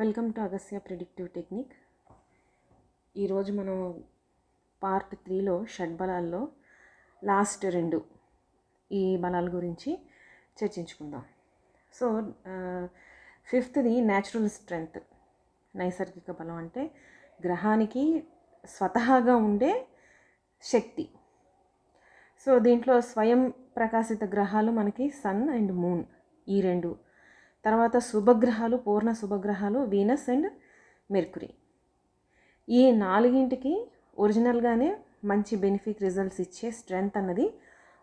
Welcome to Agasya predictive technique. ఈరోజు మనం part 3లో షడ్బలాల్లో last 2 ఈ బలాల గురించి చర్చించుకుందాం. సో 5th న్యాచురల్ స్ట్రెంగ్త్, నైసర్గిక బలం అంటే గ్రహానికి స్వతహాగా ఉండే శక్తి. సో దీంట్లో స్వయం ప్రకాశిత గ్రహాలు మనకి సన్ అండ్ మూన్, ఈ 2. తర్వాత శుభగ్రహాలు, పూర్ణ శుభగ్రహాలు వీనస్ అండ్ మెర్కురీ. ఈ 4కి ఒరిజినల్గానే మంచి బెనిఫిక్ రిజల్ట్స్ ఇచ్చే స్ట్రెంగ్త్ అన్నది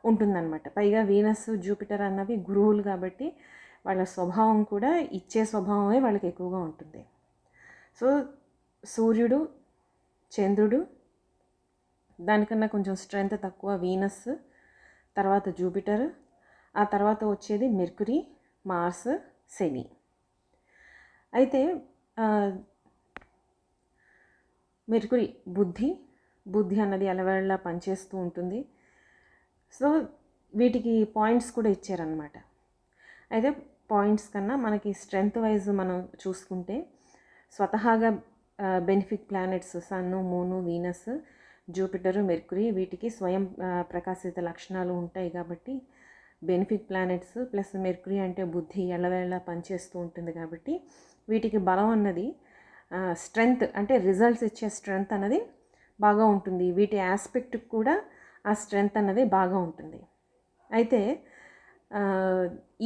ఉంటుందన్నమాట. పైగా వీనస్, జూపిటర్ అన్నవి గురువులు కాబట్టి వాళ్ళ స్వభావం కూడా ఇచ్చే స్వభావమే వాళ్ళకి ఎక్కువగా ఉంటుంది. సో సూర్యుడు, చంద్రుడు, దానికన్నా కొంచెం స్ట్రెంగ్త్ తక్కువ వీనస్, తర్వాత జూపిటర్, ఆ తర్వాత వచ్చేది మెర్కురీ, మార్స్, శని. అయితే మెర్కురీ బుద్ధి అన్నది ఎలవేళలా పనిచేస్తూ ఉంటుంది. సో వీటికి పాయింట్స్ కూడా ఇచ్చారనమాట. అయితే పాయింట్స్ కన్నా మనకి స్ట్రెంగ్త్ వైజ్ మనం చూసుకుంటే స్వతహాగా బెనిఫిక్ ప్లానెట్స్ సన్ను, మూను, వీనస్, జూపిటరు, మెర్కురీ వీటికి స్వయం ప్రకాశిత లక్షణాలు ఉంటాయి కాబట్టి బెనిఫిక్ ప్లానెట్స్ ప్లస్ మెర్కురీ అంటే బుద్ధి ఎల్లవేళలా పనిచేస్తూ ఉంటుంది కాబట్టి వీటికి బలం అన్నది స్ట్రెంగ్త్ అంటే రిజల్ట్స్ ఇచ్చే స్ట్రెంగ్త్ అన్నది బాగా ఉంటుంది. వీటి ఆస్పెక్ట్కి కూడా ఆ స్ట్రెంగ్త్ అన్నది బాగా ఉంటుంది. అయితే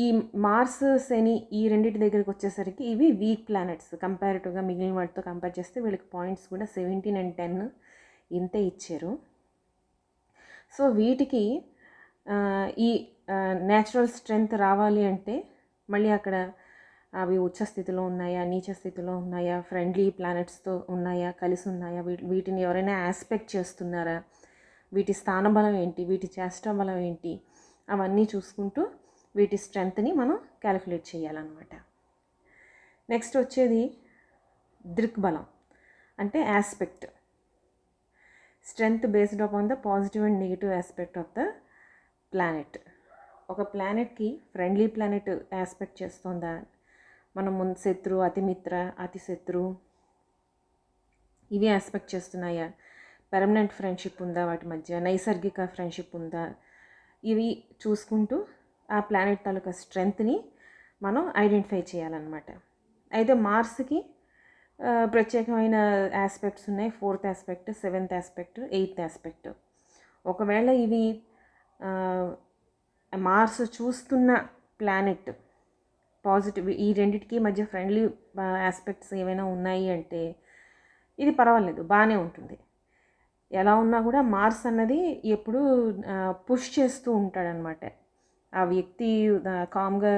ఈ మార్స్, శని ఈ రెండింటి దగ్గరికి వచ్చేసరికి ఇవి వీక్ ప్లానెట్స్ కంపారిటివ్గా మిగిలిన వాటితో కంపేర్ చేస్తే వీళ్ళకి పాయింట్స్ కూడా 17 and 10 ఇంతే ఇచ్చారు. సో వీటికి ఈ న్యాచురల్ స్ట్రెంగ్త్ రావాలి అంటే మళ్ళీ అక్కడ అవి ఉచ్చ స్థితిలో ఉన్నాయా, నీచ స్థితిలో ఉన్నాయా, ఫ్రెండ్లీ ప్లానెట్స్తో ఉన్నాయా, కలిసి ఉన్నాయా, వీటిని ఎవరైనా ఆస్పెక్ట్ చేస్తున్నారా, వీటి స్థానబలం ఏంటి, వీటి చేష్టా బలం ఏంటి, అవన్నీ చూసుకుంటూ వీటి స్ట్రెంగ్త్ని మనం క్యాలిక్యులేట్ చేయాలన్నమాట. నెక్స్ట్ వచ్చేది దృక్బలం అంటే aspect. Strength based upon the positive and negative aspect of the planet. ఒక ప్లానెట్కి ఫ్రెండ్లీ ప్లానెట్ ఆస్పెక్ట్ చేస్తుందా, మనం ముందు శత్రు, అతిమిత్ర, అతి శత్రు ఇవి ఆస్పెక్ట్ చేస్తున్నాయా, పర్మనెంట్ ఫ్రెండ్షిప్ ఉందా వాటి మధ్య, నైసర్గిక ఫ్రెండ్షిప్ ఉందా, ఇవి చూసుకుంటూ ఆ ప్లానెట్ తాలూకా స్ట్రెంగ్త్ని మనం ఐడెంటిఫై చేయాలన్నమాట. అయితే మార్స్కి ప్రత్యేకమైన ఆస్పెక్ట్స్ ఉన్నాయి. 4th aspect, 7th aspect, 8th aspect. ఒకవేళ ఇవి మార్స్ చూస్తున్న ప్లానెట్ పాజిటివ్, ఈ రెండిటికి మధ్య ఫ్రెండ్లీ ఆస్పెక్ట్స్ ఏమైనా ఉన్నాయి అంటే ఇది పర్వాలేదు, బాగానే ఉంటుంది. ఎలా ఉన్నా కూడా మార్స్ అన్నది ఎప్పుడూ పుష్ చేస్తూ ఉంటాడనమాట. ఆ వ్యక్తి కామ్గా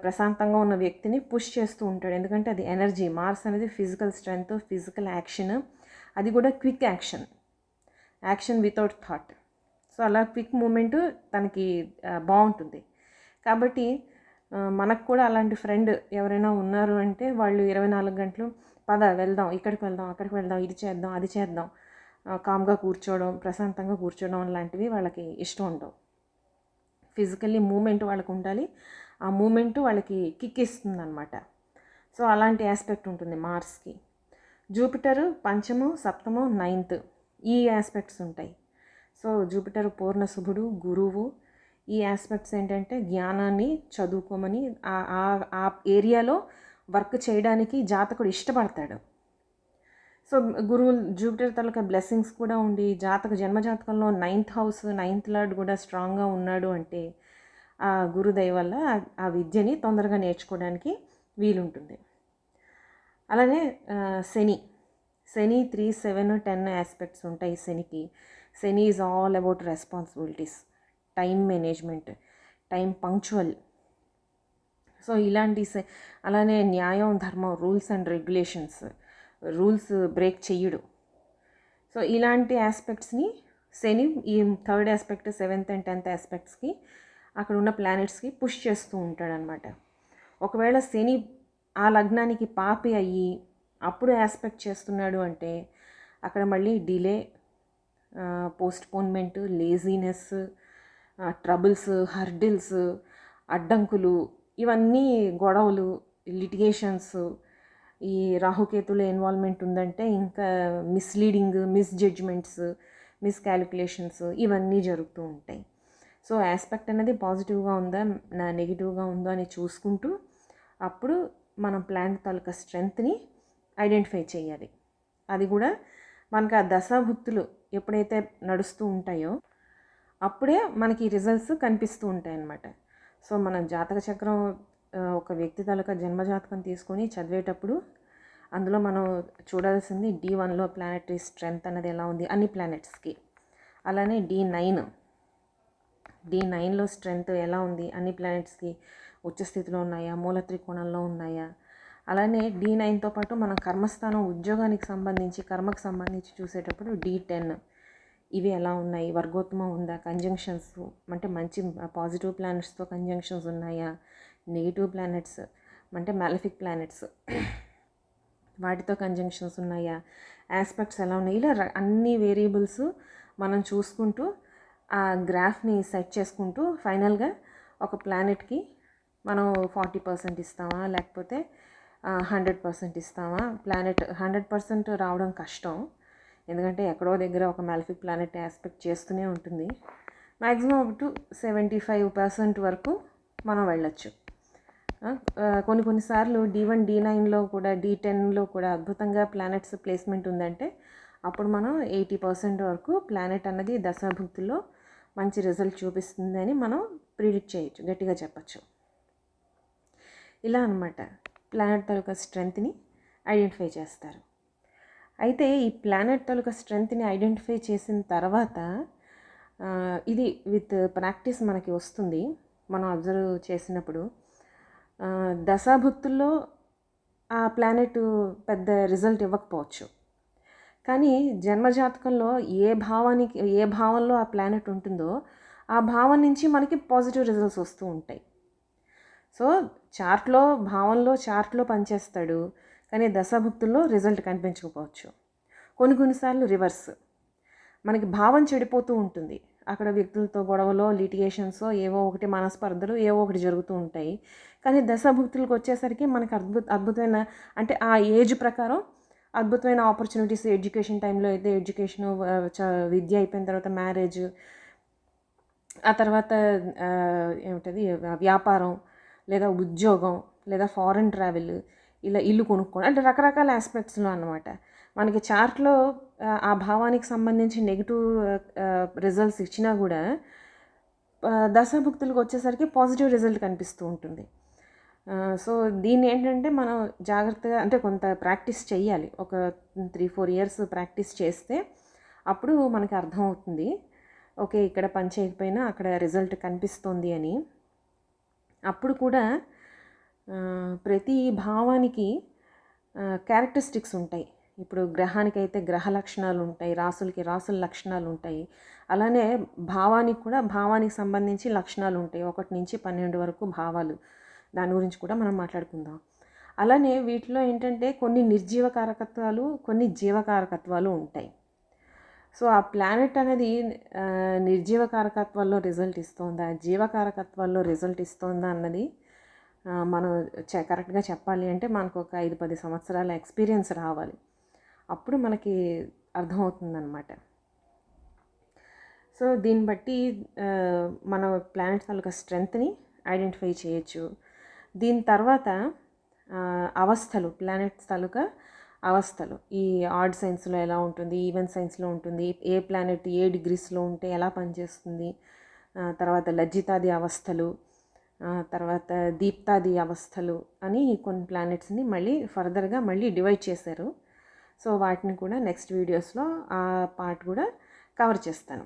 ప్రశాంతంగా ఉన్న వ్యక్తిని పుష్ చేస్తూ ఉంటాడు. ఎందుకంటే అది ఎనర్జీ. మార్స్ అనేది ఫిజికల్ స్ట్రెంగ్త్, ఫిజికల్ యాక్షన్, అది కూడా quick action without thought. So అలా క్విక్ మూమెంట్ తనకి బాగుంటుంది. కాబట్టి మనకు కూడా అలాంటి ఫ్రెండ్ ఎవరైనా ఉన్నారు అంటే వాళ్ళు 24 గంటలు పద వెళ్దాం, ఇక్కడికి వెళ్దాం, అక్కడికి వెళ్దాం, ఇది చేద్దాం, అది చేద్దాం, కామ్గా కూర్చోవడం, ప్రశాంతంగా కూర్చోవడం లాంటివి వాళ్ళకి ఇష్టం ఉండవు. ఫిజికల్లీ మూమెంట్ వాళ్ళకు ఉండాలి. ఆ మూమెంట్ వాళ్ళకి కిక్ ఇస్తుంది అనమాట. సో అలాంటి ఆస్పెక్ట్ ఉంటుంది మార్స్కి. జూపిటర్ పంచమం, సప్తమం, 9th ఈ ఆస్పెక్ట్స్ ఉంటాయి. సో జూపిటర్ పూర్ణ శుభుడు, గురువు. ఈ ఆస్పెక్ట్స్ ఏంటంటే జ్ఞానాన్ని చదువుకోమని ఆ ఏరియాలో వర్క్ చేయడానికి జాతకుడు ఇష్టపడతాడు. సో గురువు జూపిటర్ తాలూకా బ్లెస్సింగ్స్ కూడా ఉండి జన్మజాతకంలో 9th హౌస్, 9th లార్డ్ కూడా స్ట్రాంగ్గా ఉన్నాడు అంటే ఆ గురుదయ వల్ల ఆ విద్యని తొందరగా నేర్చుకోవడానికి వీలుంటుంది. అలానే శని 3, 7, 10 ఆస్పెక్ట్స్ ఉంటాయి శనికి. Shani is all about responsibilities, time management, time punctual. So ఇలాంటి అలానే న్యాయం, ధర్మం, rules and regulations, rules break చెయ్యడు. సో ఇలాంటి ఆస్పెక్ట్స్ని శని ఈ 3rd aspect, 7th and 10th ఆస్పెక్ట్స్కి అక్కడ ఉన్న ప్లానెట్స్కి పుష్ చేస్తూ ఉంటాడనమాట. ఒకవేళ శని ఆ లగ్నానికి పాపి అయ్యి అప్పుడు ఆస్పెక్ట్ చేస్తున్నాడు అంటే అక్కడ మళ్ళీ delay, postponement, laziness, troubles, hurdles, అడ్డంకులు, ఇవన్నీ గొడవలు, లిటిగేషన్స్, ఈ రాహుకేతుల ఇన్వాల్వ్మెంట్ ఉందంటే ఇంకా మిస్లీడింగ్, మిస్జడ్జ్మెంట్స్, మిస్కాలిక్యులేషన్స్ ఇవన్నీ జరుగుతూ ఉంటాయి. సో ఆస్పెక్ట్ అనేది పాజిటివ్గా ఉందా నెగిటివ్గా ఉందా అని చూసుకుంటూ అప్పుడు మనం ప్లానెట్ తాలూకా స్ట్రెంగ్త్ని ఐడెంటిఫై చేయాలి. అది కూడా మనకు ఆ దశాభుక్తులు ఎప్పుడైతే నడుస్తూ ఉంటాయో అప్పుడే మనకి రిజల్ట్స్ కనిపిస్తూ ఉంటాయి అన్నమాట. సో మనం జాతక చక్రం ఒక వ్యక్తి తాలూకా జన్మజాతకం తీసుకొని చదివేటప్పుడు అందులో మనం చూడాల్సింది D1లో ప్లానెటరీ స్ట్రెంగ్త్ అనేది ఎలా ఉంది అన్ని ప్లానెట్స్కి. అలానే D9లో స్ట్రెంగ్త్ ఎలా ఉంది అన్ని ప్లానెట్స్కి, ఉచ్చస్థితిలో ఉన్నాయా, మూల త్రికోణంలో ఉన్నాయా. అలానే D9తో పాటు మన కర్మస్థానం, ఉద్యోగానికి సంబంధించి, కర్మకు సంబంధించి చూసేటప్పుడు D10 ఇవి ఎలా ఉన్నాయి, వర్గోత్తమం ఉందా, కంజంక్షన్స్ అంటే మంచి పాజిటివ్ ప్లానెట్స్తో కంజంక్షన్స్ ఉన్నాయా, నెగిటివ్ ప్లానెట్స్ అంటే మ్యాలిఫిక్ ప్లానెట్స్ వాటితో కంజంక్షన్స్ ఉన్నాయా, ఆస్పెక్ట్స్ ఎలా ఉన్నాయి, ఇలా అన్ని వేరియబుల్స్ మనం చూసుకుంటూ ఆ గ్రాఫ్ని సెట్ చేసుకుంటూ ఫైనల్గా ఒక ప్లానెట్కి మనం 40% ఇస్తామా లేకపోతే 100% ఇస్తామా. ప్లానెట్ 100% రావడం కష్టం, ఎందుకంటే ఎక్కడో దగ్గర ఒక మ్యాలిఫిక్ ప్లానెట్ ఆస్పెక్ట్ చేస్తూనే ఉంటుంది. మ్యాక్సిమం అప్ టు 75% వరకు మనం వెళ్ళొచ్చు. కొన్నిసార్లు D1 D9లో కూడా D10లో కూడా అద్భుతంగా ప్లానెట్స్ ప్లేస్మెంట్ ఉందంటే అప్పుడు మనం 80% వరకు ప్లానెట్ అన్నది దశాభుక్తుల్లో మంచి రిజల్ట్ చూపిస్తుంది అని మనం ప్రిడిక్ట్ చేయొచ్చు, గట్టిగా చెప్పచ్చు. ఇలా అన్నమాట ప్లానెట్ తాలూకా స్ట్రెంగ్త్ని ఐడెంటిఫై చేస్తారు. అయితే ఈ ప్లానెట్ తాలూకా స్ట్రెంగ్త్ని ఐడెంటిఫై చేసిన తర్వాత ఇది విత్ ప్రాక్టీస్ మనకి వస్తుంది. మనం అబ్జర్వ్ చేసినప్పుడు దశాభుక్తుల్లో ఆ ప్లానెట్ పెద్ద రిజల్ట్ ఇవ్వకపోవచ్చు, కానీ జన్మజాతకంలో ఏ భావంలో ఆ ప్లానెట్ ఉంటుందో ఆ భావం నుంచి మనకి పాజిటివ్ రిజల్ట్స్ వస్తూ ఉంటాయి. సో చార్ట్లో పనిచేస్తాడు, కానీ దశాభుక్తుల్లో రిజల్ట్ కనిపించకపోవచ్చు. కొన్నిసార్లు రివర్స్, మనకి భావం చెడిపోతూ ఉంటుంది, అక్కడ వ్యక్తులతో గొడవలో, లిటిగేషన్స్, ఏవో ఒకటి మనస్పర్ధలు ఏవో ఒకటి జరుగుతూ ఉంటాయి. కానీ దశాభుక్తులకు వచ్చేసరికి మనకి అద్భుతమైన అంటే ఆ ఏజ్ ప్రకారం అద్భుతమైన ఆపర్చునిటీస్, ఎడ్యుకేషన్ టైంలో అయితే ఎడ్యుకేషను, విద్య అయిపోయిన తర్వాత మ్యారేజ్, ఆ తర్వాత ఏమిటది వ్యాపారం లేదా ఉద్యోగం లేదా ఫారెన్ ట్రావెల్, ఇలా ఇల్లు కొనుక్కోవడం, అంటే రకరకాల ఆస్పెక్ట్స్లో అన్నమాట. మనకి చార్ట్లో ఆ భావానికి సంబంధించి నెగిటివ్ రిజల్ట్స్ ఇచ్చినా కూడా దశాభుక్తులకు వచ్చేసరికి పాజిటివ్ రిజల్ట్ కనిపిస్తూ ఉంటుంది. సో దీన్ని ఏంటంటే మనం జాగ్రత్తగా అంటే కొంత ప్రాక్టీస్ చేయాలి, ఒక 3-4 ఇయర్స్ ప్రాక్టీస్ చేస్తే అప్పుడు మనకి అర్థమవుతుంది, ఓకే ఇక్కడ పని చేయకపోయినా అక్కడ రిజల్ట్ కనిపిస్తుంది అని. అప్పుడు కూడా ప్రతి భావానికి క్యారెక్టరిస్టిక్స్ ఉంటాయి. ఇప్పుడు గ్రహానికైతే గ్రహ లక్షణాలు ఉంటాయి, రాసులకి రాసుల లక్షణాలు ఉంటాయి. అలానే భావానికి కూడా భావానికి సంబంధించి లక్షణాలు ఉంటాయి, 1 నుంచి 12 వరకు భావాలు. దాని గురించి కూడా మనం మాట్లాడుకుందాం. అలానే వీటిలో ఏంటంటే కొన్ని నిర్జీవ కారకత్వాలు, కొన్ని జీవకారకత్వాలు ఉంటాయి. సో ఆ ప్లానెట్ అనేది నిర్జీవ కారకత్వాల్లో రిజల్ట్ ఇస్తుందా, జీవకారకత్వాల్లో రిజల్ట్ ఇస్తుందా అన్నది మనం కరెక్ట్గా చెప్పాలి అంటే మనకు ఒక 5-10 సంవత్సరాల ఎక్స్పీరియన్స్ రావాలి, అప్పుడు మనకి అర్థమవుతుందన్నమాట. సో దీన్ని బట్టి మన ప్లానెట్ తాలూకా స్ట్రెంగ్త్ని ఐడెంటిఫై చేయొచ్చు. దీని తర్వాత అవస్థలు, ప్లానెట్స్ తాలూకా అవస్థలు, ఈ ఆడ్ సైన్స్లో ఎలా ఉంటుంది, ఈవెన్ సైన్స్లో ఉంటుంది, ఏ ప్లానెట్ ఏ డిగ్రీస్లో ఉంటే ఎలా పనిచేస్తుంది, తర్వాత లజ్జితాది అవస్థలు, తర్వాత దీప్తాది అవస్థలు అని కొన్ని ప్లానెట్స్ని మళ్ళీ ఫర్దర్గా డివైడ్ చేశారు. సో వాటిని కూడా నెక్స్ట్ వీడియోస్లో ఆ పార్ట్ కూడా కవర్ చేస్తాను.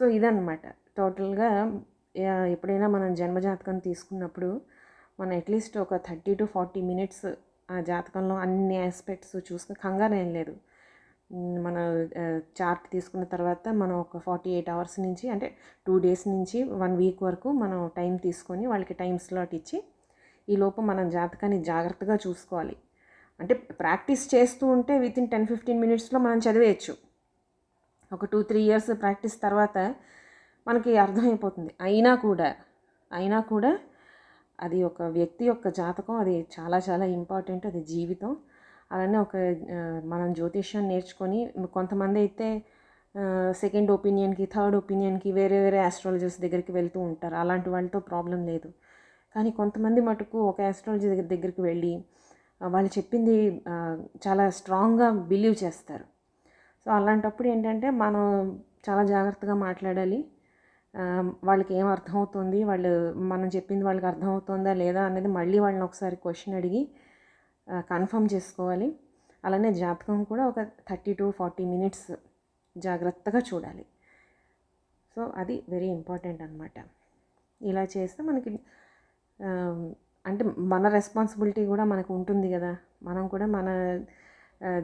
సో ఇదన్నమాట టోటల్గా. ఎప్పుడైనా మనం జన్మజాతకం తీసుకున్నప్పుడు మనం అట్లీస్ట్ ఒక 30-40 మినిట్స్ ఆ జాతకంలో అన్ని ఆస్పెక్ట్స్ చూసుకుని, కంగారు ఏం లేదు. మన చార్ట్ తీసుకున్న తర్వాత మనం ఒక 48 అవర్స్ నుంచి అంటే 2 డేస్ నుంచి 1 వీక్ వరకు మనం టైం తీసుకొని వాళ్ళకి టైం స్లాట్ ఇచ్చి ఈలోపు మనం జాతకాన్ని జాగ్రత్తగా చూసుకోవాలి. అంటే ప్రాక్టీస్ చేస్తూ ఉంటే వితిన్ 10-15 మినిట్స్లో మనం చదివేయచ్చు. ఒక 2-3 ఇయర్స్ ప్రాక్టీస్ తర్వాత మనకి అర్థమైపోతుంది. అయినా కూడా అది ఒక వ్యక్తి యొక్క జాతకం, అది చాలా చాలా ఇంపార్టెంట్, అది జీవితం. అలానే మనం జ్యోతిష్యం నేర్చుకొని కొంతమంది అయితే సెకండ్ ఒపీనియన్కి, థర్డ్ ఒపీనియన్కి వేరే వేరే ఆస్ట్రాలజర్స్ దగ్గరికి వెళ్తూ ఉంటారు. అలాంటి వాళ్ళతో ప్రాబ్లం లేదు. కానీ కొంతమంది మటుకు ఒక ఆస్ట్రాలజీ దగ్గరికి వెళ్ళి వాళ్ళు చెప్పింది చాలా స్ట్రాంగ్గా బిలీవ్ చేస్తారు. సో అలాంటప్పుడు ఏంటంటే మనం చాలా జాగ్రత్తగా మాట్లాడాలి. వాళ్ళకి ఏం అర్థమవుతుంది, మనం చెప్పింది వాళ్ళకి అర్థమవుతుందా లేదా అనేది మళ్ళీ వాళ్ళని ఒకసారి క్వశ్చన్ అడిగి కన్ఫర్మ్ చేసుకోవాలి. అలానే జాతకం కూడా ఒక 30 to 40 minutes జాగ్రత్తగా చూడాలి. సో అది వెరీ ఇంపార్టెంట్ అనమాట. ఇలా చేస్తే మనకి అంటే మన రెస్పాన్సిబిలిటీ కూడా మనకు ఉంటుంది కదా, మనం కూడా మన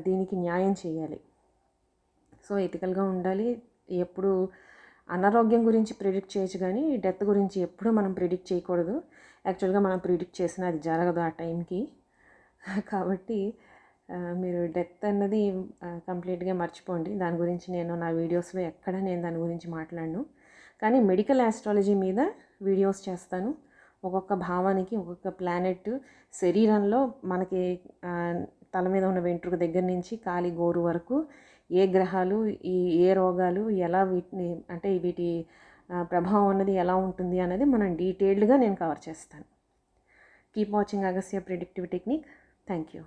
దీనికి న్యాయం చేయాలి. సో ఎథికల్గా ఉండాలి. ఎప్పుడు అనారోగ్యం గురించి ప్రిడిక్ట్ చేయొచ్చు కానీ డెత్ గురించి ఎప్పుడూ మనం ప్రిడిక్ట్ చేయకూడదు. యాక్చువల్గా మనం ప్రిడిక్ట్ చేసినా అది జరగదు ఆ టైంకి. కాబట్టి మీరు డెత్ అన్నది కంప్లీట్గా మర్చిపోండి. దాని గురించి నేను నా వీడియోస్లో ఎక్కడ నేను దాని గురించి మాట్లాడను. కానీ మెడికల్ ఆస్ట్రాలజీ మీద వీడియోస్ చేస్తాను. ఒక్కొక్క భావానికి ఒక్కొక్క ప్లానెట్ శరీరంలో మనకి తల మీద ఉన్న వెంట్రుక దగ్గర నుంచి కాలి గోరు వరకు ఏ గ్రహాలు, ఏ రోగాలు, ఎలా వీటి ప్రభావం అన్నది ఎలా ఉంటుంది అనేది మనం డీటెయిల్డ్గా నేను కవర్ చేస్తాను. Keep watching Agastya predictive technique. Thank you.